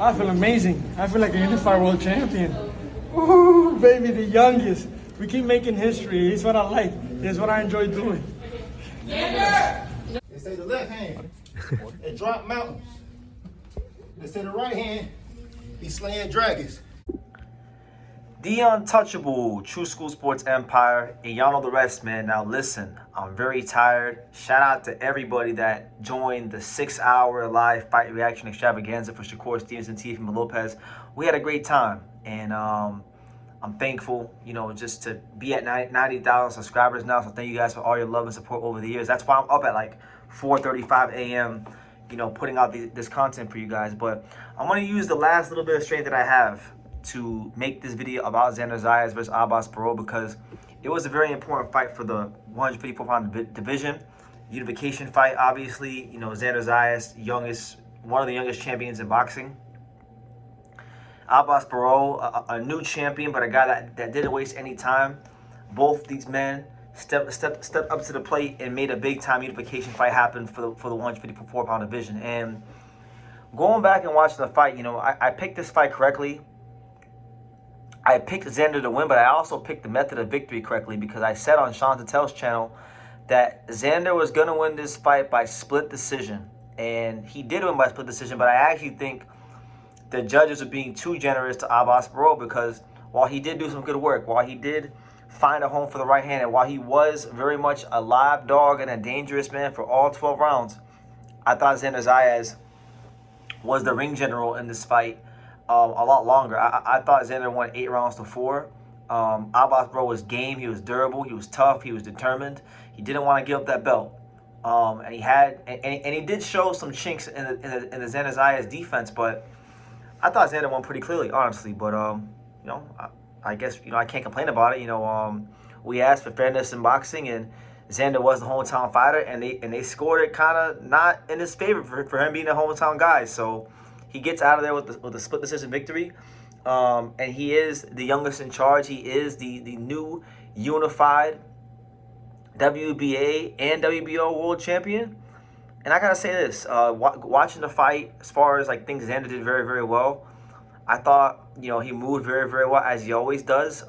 I feel amazing. I feel like a unified world champion. Ooh, baby, the youngest. We keep making history. It's what I like. It's what I enjoy doing. They say the left hand, it drop mountains. They say the right hand, be slaying dragons. The untouchable True School Sports Empire, and y'all know the rest, man. Now listen, I'm very tired. Shout out to everybody that joined the 6-hour live fight reaction extravaganza for Shakur Stevenson, Teofimo Lopez. We had a great time, and I'm thankful, just to be at 90,000 subscribers now. So thank you guys for all your love and support over the years. That's why I'm up at like 4:35 a.m., putting out this content for you guys. But I'm going to use the last little bit of strength that I have to make this video about Xander Zayas versus Abass Baraou, because it was a very important fight for the 154-pound division. Unification fight, obviously. Xander Zayas, one of the youngest champions in boxing. Abass Baraou, a new champion, but a guy that didn't waste any time. Both these men stepped up to the plate and made a big-time unification fight happen for the 154-pound division. And going back and watching the fight, I picked this fight correctly. I picked Xander to win, but I also picked the method of victory correctly, because I said on Sean Tatel's channel that Xander was going to win this fight by split decision. And he did win by split decision, but I actually think the judges are being too generous to Abass Baraou, because while he did do some good work, while he did find a home for the right hand, and while he was very much a live dog and a dangerous man for all 12 rounds, I thought Xander Zayas was the ring general in this fight a lot longer. I thought Xander won 8 rounds to 4. Abass Baraou was game. He was durable. He was tough. He was determined. He didn't want to give up that belt. And he did show some chinks in the Xander Zayas defense, but I thought Xander won pretty clearly, honestly. But I guess I can't complain about it. We asked for fairness in boxing, and Xander was the hometown fighter, and they scored it kind of not in his favor for him being a hometown guy. So he gets out of there with a split decision victory, and he is the youngest in charge. He is the new unified WBA and WBO world champion. And I gotta say this: watching the fight, as far as like things Xander did very, very well, I thought he moved very, very well, as he always does.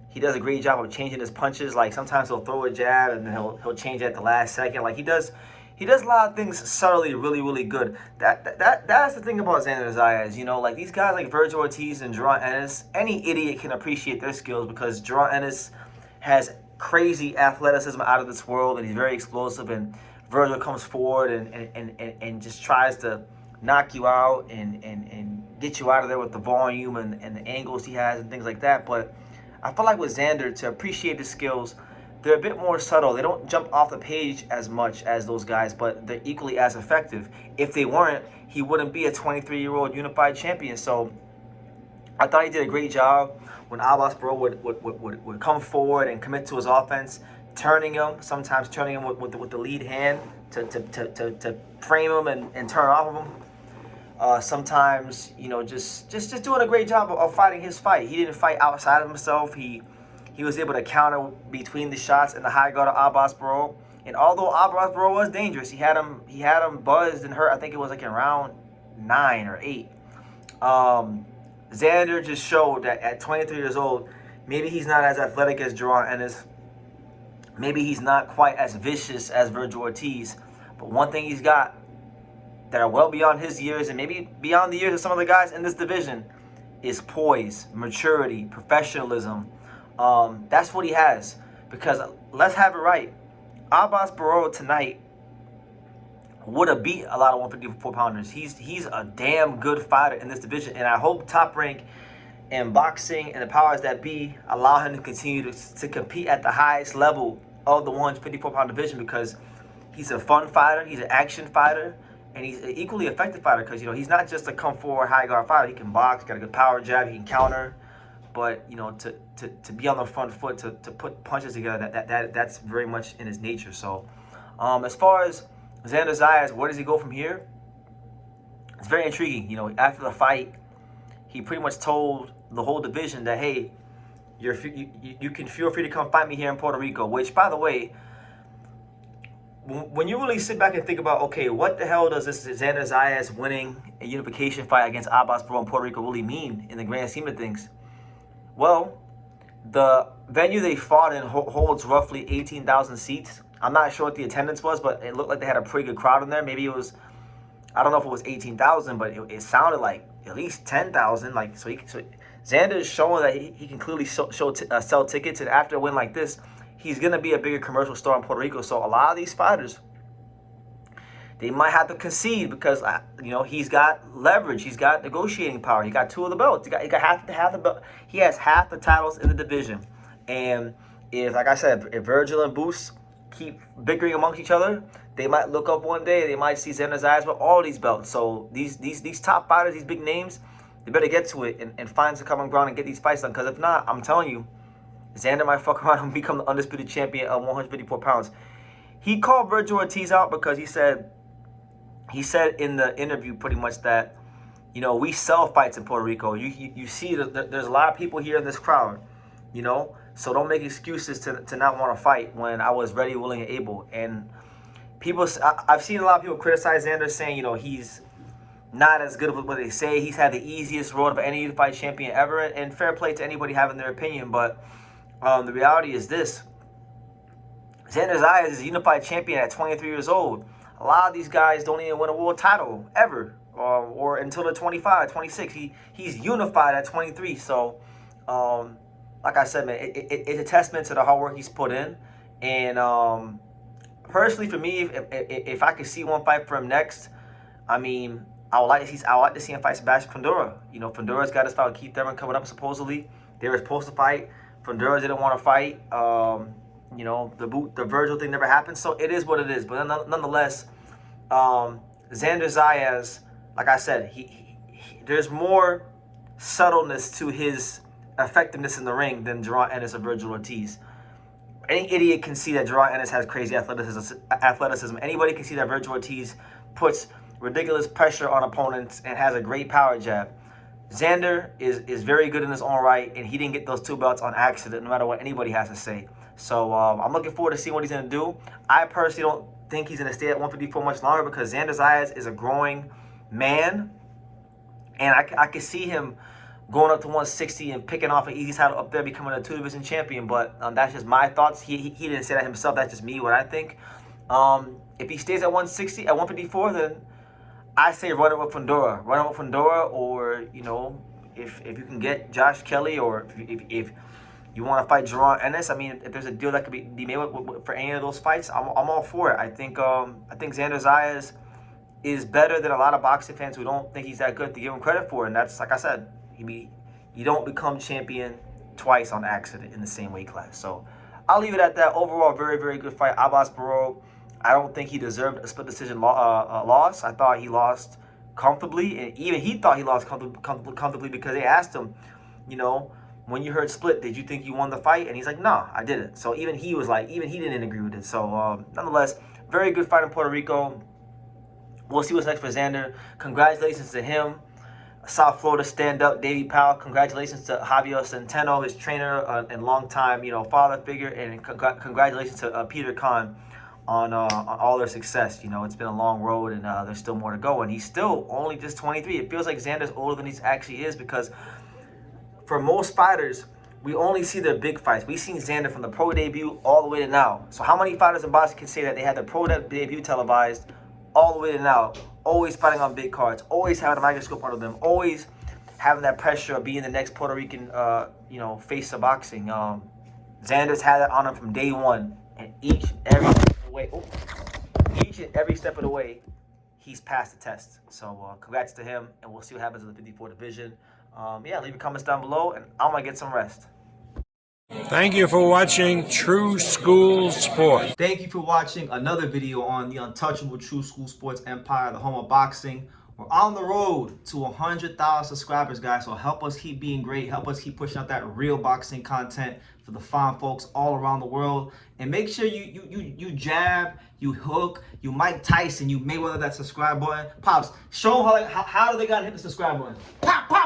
He does a great job of changing his punches. Like sometimes he'll throw a jab and then he'll change it at the last second. Like he does a lot of things subtly really, really good. That's the thing about Xander Zayas. Like these guys like Vergil Ortiz and Jaron Ennis, any idiot can appreciate their skills, because Jaron Ennis has crazy athleticism out of this world, and he's very explosive, and Vergil comes forward and just tries to knock you out and get you out of there with the volume and the angles he has and things like that. But I feel like with Xander, to appreciate his skills, they're a bit more subtle. They don't jump off the page as much as those guys, but they're equally as effective. If they weren't, he wouldn't be a 23-year-old unified champion. So I thought he did a great job when Abass Baraou would come forward and commit to his offense, sometimes turning him with the lead hand to frame him and turn off of him. Sometimes, just doing a great job of fighting his fight. He didn't fight outside of himself. He was able to counter between the shots in the high guard of Abass Baraou. And although Abass Baraou was dangerous, he had him buzzed and hurt. I think it was like in round 9 or 8. Xander just showed that at 23 years old, maybe he's not as athletic as Jaron Ennis. Maybe he's not quite as vicious as Vergil Ortiz. But one thing he's got that are well beyond his years, and maybe beyond the years of some of the guys in this division, is poise, maturity, professionalism. That's what he has. Because let's have it right, Abass Baraou tonight would have beat a lot of 154-pounders. He's a damn good fighter in this division, and I hope Top Rank and boxing and the powers that be allow him to continue to compete at the highest level of the 154-pound division, because he's a fun fighter, he's an action fighter, and he's an equally effective fighter, because he's not just a come forward high guard fighter. He can box, got a good power jab, he can counter, but to be on the front foot, to put punches together, that's very much in his nature. So as far as Xander Zayas, where does he go from here? It's very intriguing. After the fight, he pretty much told the whole division that, hey, you can feel free to come fight me here in Puerto Rico. Which, by the way, when you really sit back and think about, okay, what the hell does this Xander Zayas winning a unification fight against Abass Baraou in Puerto Rico really mean in the grand scheme of things? Well, the venue they fought in holds roughly 18,000 seats. I'm not sure what the attendance was, but it looked like they had a pretty good crowd in there. Maybe it was, I don't know if it was 18,000, but it sounded like at least 10,000. Like, so Xander is showing that he can clearly sell tickets, and after a win like this, he's going to be a bigger commercial star in Puerto Rico. So a lot of these fighters, they might have to concede because, you know, he's got leverage. He's got negotiating power. He got 2 of the belts. He got half the belt. He has half the titles in the division. And if, like I said, if Virgil and Boost keep bickering amongst each other, they might look up one day. They might see Xander's eyes with all these belts. So these top fighters, these big names, they better get to it and find some common ground and get these fights done. Because if not, I'm telling you, Xander might fuck around and become the undisputed champion of 154 pounds. He called Virgil Ortiz out because he said in the interview pretty much that, you know, we sell fights in Puerto Rico. You see that there's a lot of people here in this crowd, you know, so don't make excuses to not want to fight when I was ready, willing, and able. And people, I've seen a lot of people criticize Xander, saying, you know, he's not as good as what they say. He's had the easiest road of any unified champion ever, and fair play to anybody having their opinion, but the reality is this: Xander Zayas is a unified champion at 23 years old. A lot of these guys don't even win a world title ever, or until they're 25, 26. He's unified at 23. So, like I said, man, it's a testament to the hard work he's put in. And personally, for me, if I could see one fight for him next, I mean, I would like to see him fight Sebastian Fundora. You know, Fundora's got his fight with Keith Thurman coming up supposedly. They were supposed to fight. Fundora didn't want to fight. You know, the Virgil thing never happened, so it is what it is. But nonetheless, Xander Zayas, like I said, there's more subtleness to his effectiveness in the ring than Jaron Ennis or Virgil Ortiz. Any idiot can see that Jaron Ennis has crazy athleticism. Anybody can see that Virgil Ortiz puts ridiculous pressure on opponents and has a great power jab. Xander is very good in his own right, and he didn't get those 2 belts on accident, no matter what anybody has to say. So I'm looking forward to seeing what he's going to do. I personally don't think he's going to stay at 154 much longer because Xander Zayas is a growing man, and I could see him going up to 160 and picking off an easy title up there, becoming a 2-division champion. But that's just my thoughts. He didn't say that himself. That's just me, what I think. If he stays at 160, at 154, then I say run it with Fundora. Run it with Fundora, or, you know, if you can get Josh Kelly, or if you want to fight Jaron Ennis, I mean, if there's a deal that could be made for any of those fights, I'm all for it. I think Xander Zayas is better than a lot of boxing fans who don't think he's that good to give him credit for. And that's, like I said, you don't become champion twice on accident in the same weight class. So I'll leave it at that. Overall, very, very good fight. Abass Baraou, I don't think he deserved a split decision loss. I thought he lost comfortably, and even he thought he lost comfortably because they asked him, you know, when you heard split, did you think you won the fight? And he's like, no, I didn't. So even he didn't agree with it. So nonetheless, very good fight in Puerto Rico. We'll see what's next for Xander. Congratulations to him. South Florida stand-up, Davey Powell. Congratulations to Javier Centeno, his trainer and longtime, you know, father figure. And congratulations to Peter Kahn on all their success. You know, it's been a long road, and there's still more to go. And he's still only just 23. It feels like Xander's older than he actually is, because for most fighters, we only see their big fights. We've seen Xander from the pro debut all the way to now. So how many fighters in boxing can say that they had their pro debut televised all the way to now? Always fighting on big cards, always having a microscope under them, always having that pressure of being the next Puerto Rican, you know, face of boxing. Xander's had that on him from day one, and each and every step of the way, he's passed the test. So congrats to him, and we'll see what happens in the 54 division. Yeah, leave your comments down below, and I'm gonna get some rest. Thank you for watching True School Sports. Thank you for watching another video on the untouchable True School Sports empire, the home of boxing. We're on the road to 100,000 subscribers, guys. So help us keep being great. Help us keep pushing out that real boxing content for the fine folks all around the world. And make sure you jab, you hook, you Mike Tyson, you Mayweather that subscribe button. Pops, show them how do they gotta hit the subscribe button. Pop, pop.